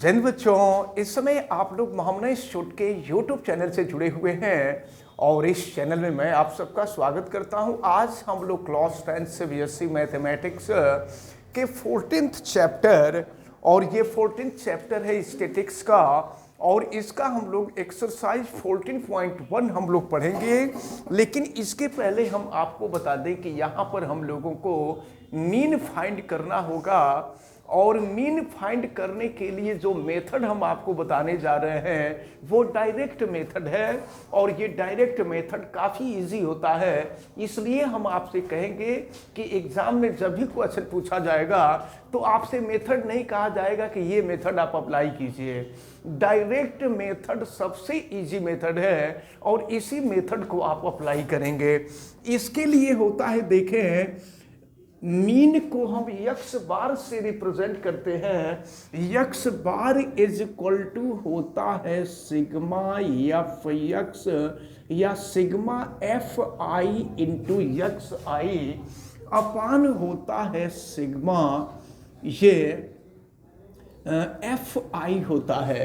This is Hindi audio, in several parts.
जिन बच्चों इस समय आप लोग मोहम्मद शूट के यूट्यूब चैनल से जुड़े हुए हैं और इस चैनल में मैं आप सबका स्वागत करता हूं। आज हम लोग क्लास 10 से बीएससी मैथमेटिक्स के 14th चैप्टर और ये 14th चैप्टर है स्टैटिक्स का और इसका हम लोग एक्सरसाइज 14.1 हम लोग पढ़ेंगे। लेकिन इसके पहले हम आपको बता दें कि यहाँ पर हम लोगों को मीन फाइंड करना होगा और मीन फाइंड करने के लिए जो मेथड हम आपको बताने जा रहे हैं वो डायरेक्ट मेथड है और ये डायरेक्ट मेथड काफ़ी इजी होता है। इसलिए हम आपसे कहेंगे कि एग्जाम में जब भी क्वेश्चन पूछा जाएगा तो आपसे मेथड नहीं कहा जाएगा कि ये मेथड आप अप्लाई कीजिए। डायरेक्ट मेथड सबसे इजी मेथड है और इसी मेथड को आप अप्लाई करेंगे। इसके लिए होता है, देखें, मीन को हम यक्स बार से रिप्रेजेंट करते हैं। X bar is equal to होता है सिग्मा एफ यक्स या sigma F I into x I upon होता है सिग्मा ये एफ आई होता है।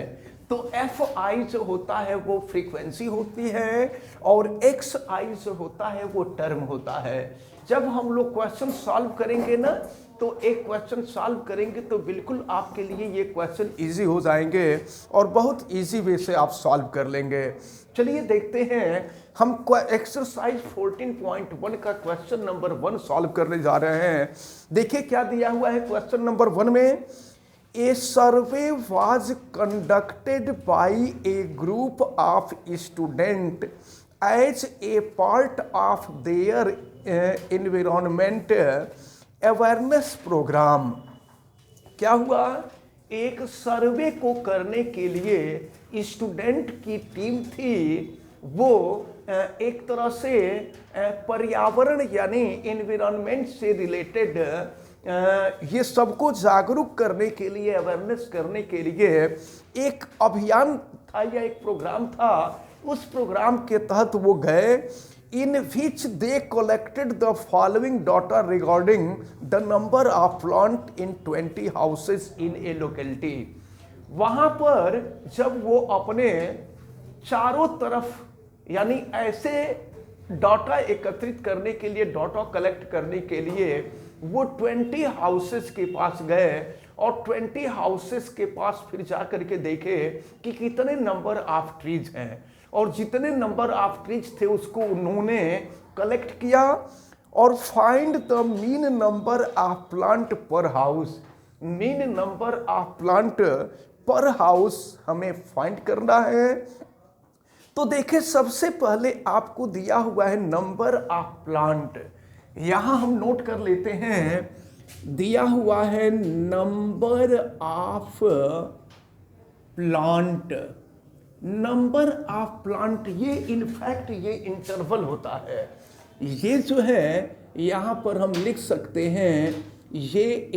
तो एफ आई जो होता है वो फ्रीक्वेंसी होती है और एक्स आई जो होता है वो टर्म होता है। जब हम लोग क्वेश्चन सॉल्व करेंगे ना तो एक क्वेश्चन सॉल्व करेंगे तो बिल्कुल आपके लिए ये क्वेश्चन इजी हो जाएंगे और बहुत इजी वे से आप सॉल्व कर लेंगे। चलिए देखते हैं, हम एक्सरसाइज 14.1 का क्वेश्चन नंबर 1 सॉल्व करने जा रहे हैं। देखिए क्या दिया हुआ है क्वेश्चन नंबर 1 में। A survey was conducted by a group of students as a part of their environment awareness program। क्या हुआ, एक सर्वे को करने के लिए स्टूडेंट की टीम थी, वो एक तरह से पर्यावरण यानी एनवायरनमेंट से रिलेटेड ये सबको जागरूक करने के लिए, अवेयरनेस करने के लिए एक अभियान था या एक प्रोग्राम था। उस प्रोग्राम के तहत वो गए। In which they collected the following data regarding the number of plant in 20 houses in a locality. वहां पर जब वो अपने चारों तरफ यानी ऐसे डाटा एकत्रित करने के लिए, डाटा कलेक्ट करने के लिए वो 20 हाउसेस के पास गए और 20 हाउसेस के पास फिर जा करके देखे कि कितने नंबर ऑफ ट्रीज हैं और जितने नंबर ऑफ ट्रीज थे उसको उन्होंने कलेक्ट किया और find the mean number of plant per house. Mean number of plant per house हमें फाइंड करना है। तो देखिए सबसे पहले आपको दिया हुआ है नंबर ऑफ प्लांट। यहां हम नोट कर लेते हैं, दिया हुआ है number of plant. Number of plant ये इनफैक्ट ये इंटरवल होता है। ये जो है यहां पर हम लिख सकते हैं ये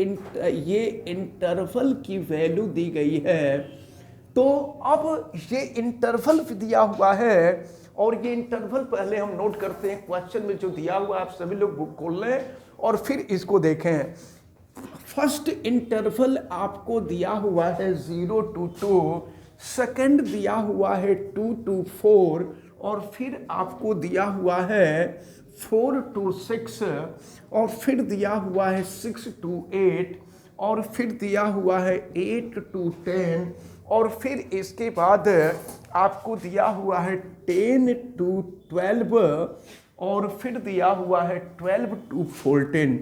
इंटरवल की वैल्यू दी गई है। तो अब ये इंटरवल दिया हुआ है और ये इंटरवल पहले हम नोट करते हैं। क्वेश्चन में जो दिया हुआ है आप सभी लोग बुक खोल लें और फिर इसको देखें। फर्स्ट इंटरवल आपको दिया हुआ है 0 to 2, सेकंड दिया हुआ है 2 to 4 और फिर आपको दिया हुआ है 4 to 6 और फिर दिया हुआ है 6 to 8 और फिर दिया हुआ है 8 to 10 और फिर इसके बाद आपको दिया हुआ है 10 to 12 और फिर दिया हुआ है 12 to 14।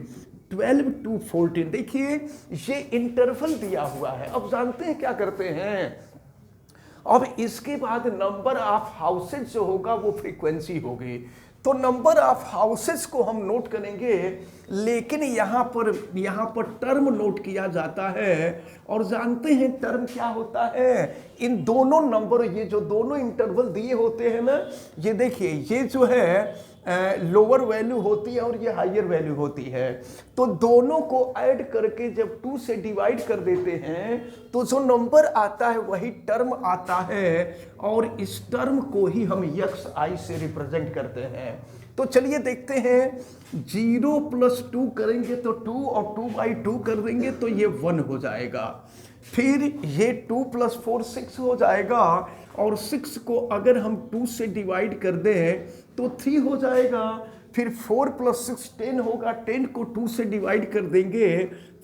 12 to 14 देखिए ये इंटरवल दिया हुआ है। अब जानते हैं क्या करते हैं, अब इसके बाद नंबर ऑफ हाउसेज जो होगा वो फ्रीक्वेंसी होगी। तो नंबर ऑफ हाउसेस को हम नोट करेंगे, लेकिन यहाँ पर टर्म नोट किया जाता है और जानते हैं टर्म क्या होता है। इन दोनों नंबर, ये जो दोनों इंटरवल दिए होते हैं ना, ये देखिए ये जो है लोअर वैल्यू होती है और ये हायर वैल्यू होती है। तो दोनों को ऐड करके जब 2 से डिवाइड कर देते हैं तो जो नंबर आता है वही टर्म आता है और इस टर्म को ही हम यक्स आई से रिप्रेजेंट करते हैं। तो चलिए देखते हैं, 0 + 2 करेंगे तो 2 और 2/2 कर देंगे तो ये 1 हो जाएगा। फिर ये 2 + 4 6 हो जाएगा, और 6 को अगर हम 2 से डिवाइड कर दें तो 3 हो जाएगा। फिर 4 + 6 10 होगा, 10 को 2 से डिवाइड कर देंगे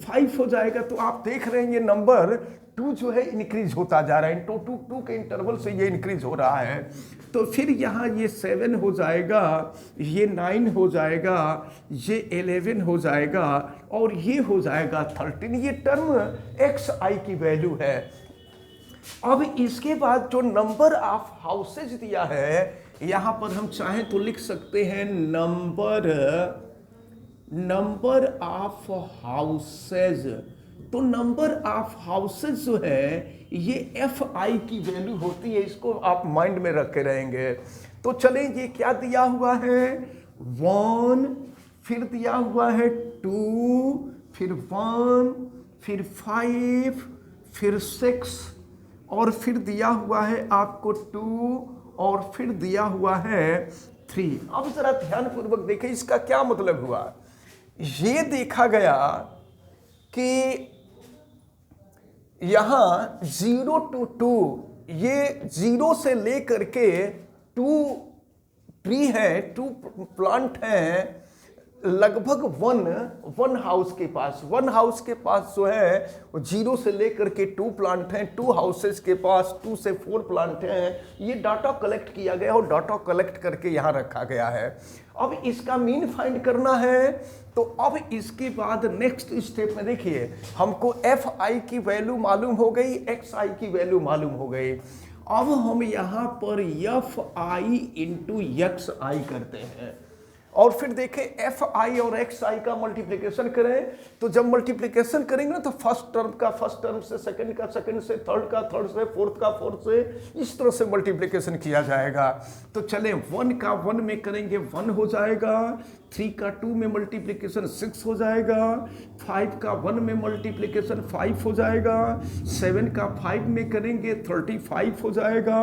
5 हो जाएगा। तो आप देख रहे हैं ये नंबर 2 जो है इंक्रीज होता जा रहा है, 2 के इंटरवल से ये इंक्रीज हो रहा है। तो फिर यहाँ ये 7 हो जाएगा, ये 9 हो जाएगा, ये 11 हो जाएगा, और ये हो जाएगा 13। ये टर्म xi की वैल्यू है। अब इसके बाद जो नंबर ऑफ हाउसेज दिया है, यहां पर हम चाहें तो लिख सकते हैं नंबर ऑफ हाउसेज। तो नंबर ऑफ हाउसेज जो है ये fi की वैल्यू होती है, इसको आप माइंड में रखे रहेंगे। तो चलें, ये क्या दिया हुआ है, 1, फिर दिया हुआ है 2, फिर 1, फिर 5, फिर 6, और फिर दिया हुआ है आपको 2, और फिर दिया हुआ है 3। अब जरा ध्यानपूर्वक देखें इसका क्या मतलब हुआ। ये देखा गया कि यहां 0 to 2, ये 0 से लेकर के 2 ट्री है, 2 प्लांट है, लगभग वन हाउस के पास, जो है 0 से लेकर के 2 प्लांट हैं, 2 हाउसेस के पास 2 से 4 प्लांट हैं। ये डाटा कलेक्ट किया गया और डाटा कलेक्ट करके यहाँ रखा गया है। अब इसका मीन फाइंड करना है। तो अब इसके बाद नेक्स्ट स्टेप में देखिए, हमको fi की वैल्यू मालूम हो गई, xi की वैल्यू मालूम हो गई। अब हम यहाँ पर fi इंटू xi करते हैं, और फिर देखें fi और xi का मल्टीप्लिकेशन करें। तो जब मल्टीप्लिकेशन करेंगे ना, तो फर्स्ट टर्म का फर्स्ट टर्म से, सेकंड का सेकंड से, थर्ड का थर्ड से, फोर्थ का फोर्थ से, इस तरह से मल्टीप्लिकेशन किया जाएगा। तो चलें, 1 का 1 में करेंगे 1 हो जाएगा, 3 का 2 में मल्टीप्लिकेशन 6 हो जाएगा, 5 का 1 में मल्टीप्लिकेशन 5 हो जाएगा, 7 का 5 में करेंगे 35 हो जाएगा,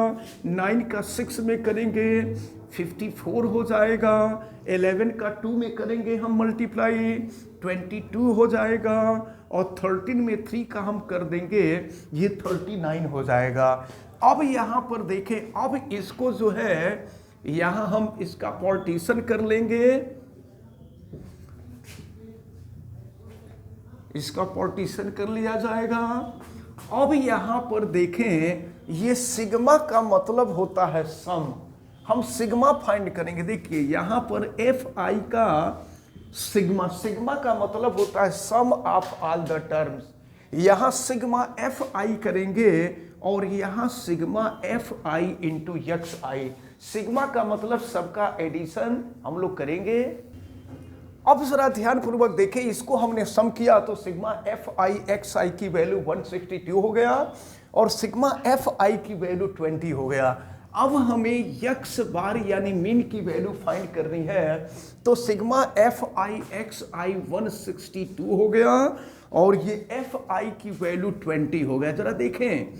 9 का 6 में करेंगे 54 हो जाएगा, 11 का 2 में करेंगे हम मल्टीप्लाई 22 हो जाएगा, और 13 में 3 का हम कर देंगे ये 39 हो जाएगा। अब यहाँ पर देखें, अब इसको जो है यहाँ हम इसका पार्टीशन कर लेंगे, इसका पार्टीशन कर लिया जाएगा। अब यहाँ पर देखें, ये सिग्मा का मतलब होता है सम। हम सिग्मा फाइंड करेंगे। देखिए यहाँ पर fi का सिग्मा का मतलब होता है सम ऑफ ऑल द टर्म्स। यहाँ सिग्मा fi करेंगे और यहाँ sigma fi into xi। Sigma का मतलब सबका एडिशन हम लोग करेंगे। अब जरा ध्यानपूर्वक देखें, इसको हमने सम किया तो सिग्मा fi xi की वैल्यू 162 हो गया और सिग्मा fi की वैल्यू 20 हो गया। अब हमें x बार यानी मीन की वैल्यू फाइंड करनी है, तो सिग्मा fi xi 162 हो गया और ये fi की वैल्यू 20 हो गया। जरा देखें,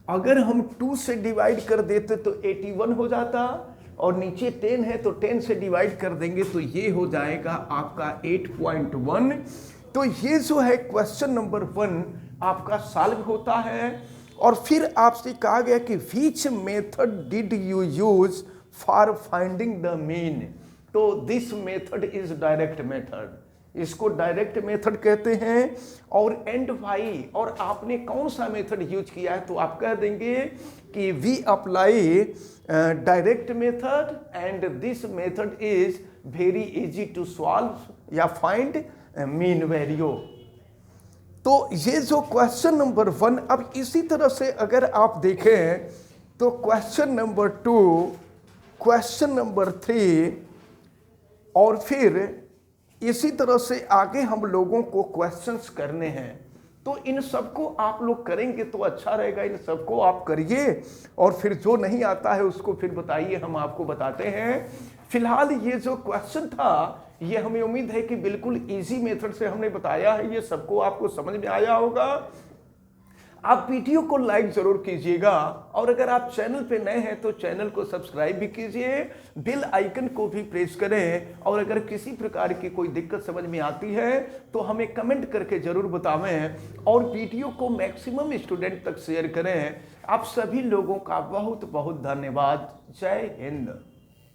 अगर हम 2 से डिवाइड कर देते तो 81 हो जाता और नीचे 10 है तो 10 से डिवाइड कर देंगे तो ये हो जाएगा आपका 8.1। तो ये जो है क्वेश्चन नंबर 1 आपका सॉल्व होता है। और फिर आपसे कहा गया कि which method did you use for finding the mean. तो this method is direct method, इसको डायरेक्ट मेथड कहते हैं। और एंड वाई, और आपने कौन सा मेथड यूज किया है, तो आप कह देंगे कि we apply direct method and this method is very easy to solve या फाइंड मीन वैल्यू। तो ये जो क्वेश्चन नंबर 1, अब इसी तरह से अगर आप देखें तो क्वेश्चन नंबर 2, क्वेश्चन नंबर 3 और फिर इसी तरह से आगे हम लोगों को क्वेश्चंस करने हैं। तो इन सबको आप लोग करेंगे तो अच्छा रहेगा, इन सबको आप करिए और फिर जो नहीं आता है उसको फिर बताइए, हम आपको बताते हैं। फिलहाल ये जो क्वेश्चन था ये हमें उम्मीद है कि बिल्कुल इजी मेथड से हमने बताया है, ये सबको आपको समझ में आया होगा। आप वीडियो को लाइक जरूर कीजिएगा और अगर आप चैनल पे नए हैं तो चैनल को सब्सक्राइब भी कीजिए, बेल आइकन को भी प्रेस करें और अगर किसी प्रकार की कोई दिक्कत समझ में आती है तो हमें कमेंट करके जरूर बतावें और वीडियो को मैक्सिमम स्टूडेंट तक शेयर करें। आप सभी लोगों का बहुत बहुत धन्यवाद। जय हिंद।